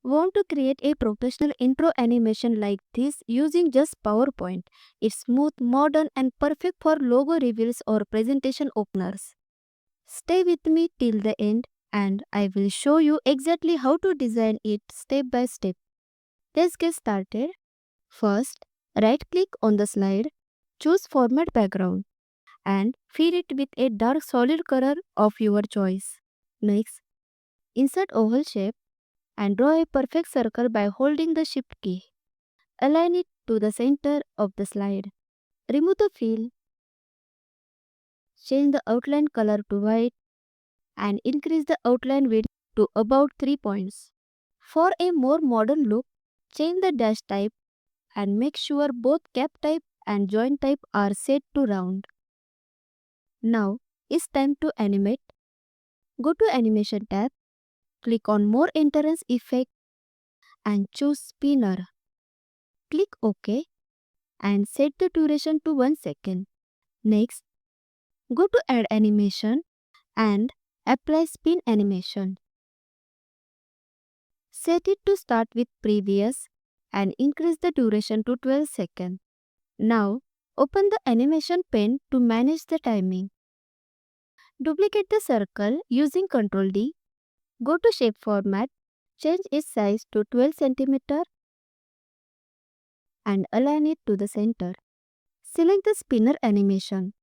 Want to create a professional intro animation like this using just PowerPoint? It's smooth, modern, and perfect for logo reveals or presentation openers. Stay with me till the end and I will show you exactly how to design it step by step. Let's get started. First, right click on the slide, choose Format Background and fill it with a dark solid color of your choice. Next, insert oval shape and draw a perfect circle by holding the Shift key. Align it to the center of the slide. Remove the fill, change the outline color to white and increase the outline width to about 3 points. For a more modern look, change the dash type and make sure both cap type and joint type are set to round. Now it's time to animate. Go to Animation tab, click on More Entrance Effect and choose Spinner. Click OK and set the duration to 1 second. Next, go to Add Animation and apply Spin Animation. Set it to start with previous and increase the duration to 12 seconds. Now, open the animation pane to manage the timing. Duplicate the circle using Ctrl D. Go to Shape Format, change its size to 12 cm and align it to the center. Select the spinner animation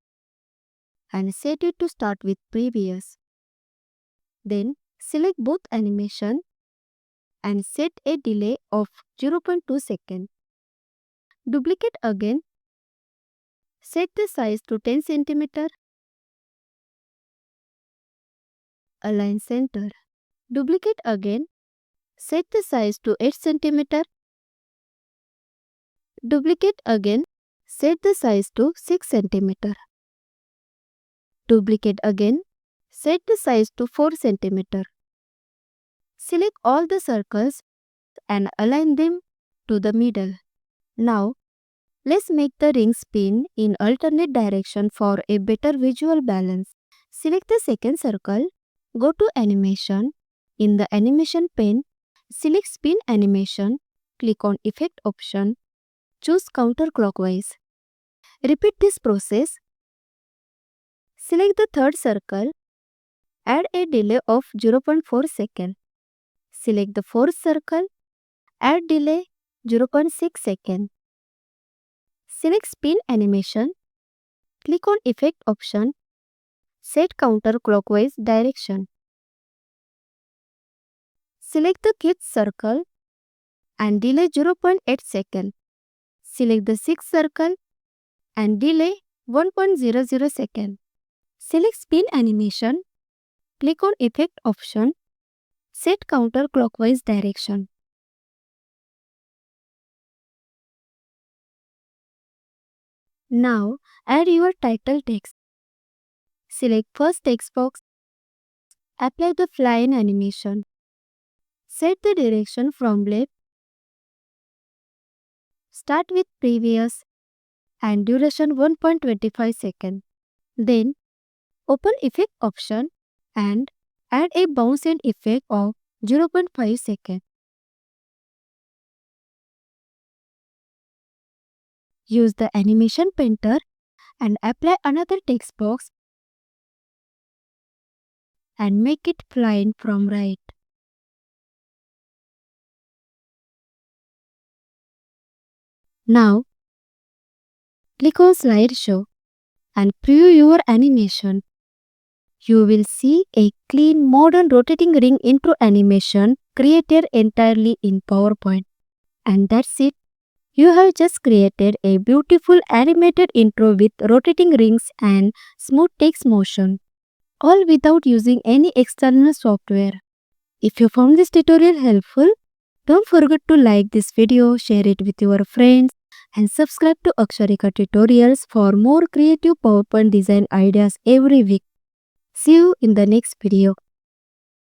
and set it to start with previous. Then select both animation and set a delay of 0.2 seconds. Duplicate again. Set the size to 10 cm. Align center. Duplicate again. Set the size to 8 cm. Duplicate again. Set the size to 6 cm. Duplicate again. Set the size to 4 cm. Select all the circles and align them to the middle. Now, let's make the ring spin in alternate direction for a better visual balance. Select the second circle, go to Animation. In the Animation pane, select Spin Animation, click on Effect option, choose counterclockwise. Repeat this process. Select the third circle, add a delay of 0.4 seconds. Select the fourth circle, add delay 0.6 seconds. Select Spin Animation, click on Effect option, set counterclockwise direction. Select the fifth circle and delay 0.8 seconds. Select the sixth circle and delay 1.00 seconds. Select Spin Animation, click on Effect option, set counterclockwise direction. Now add your title text. Select first text box. Apply the fly-in animation. Set the direction from left. Start with previous and duration 1.25 seconds. Then open Effect option and add a bounce end effect of 0.5 seconds. Use the animation painter and apply another text box and make it fly-in from right. Now, click on Slideshow and preview your animation. You will see a clean, modern rotating ring intro animation created entirely in PowerPoint. And that's it. You have just created a beautiful animated intro with rotating rings and smooth text motion, all without using any external software. If you found this tutorial helpful, don't forget to like this video, share it with your friends, and subscribe to Aksharika Tutorials for more creative PowerPoint design ideas every week. See you in the next video.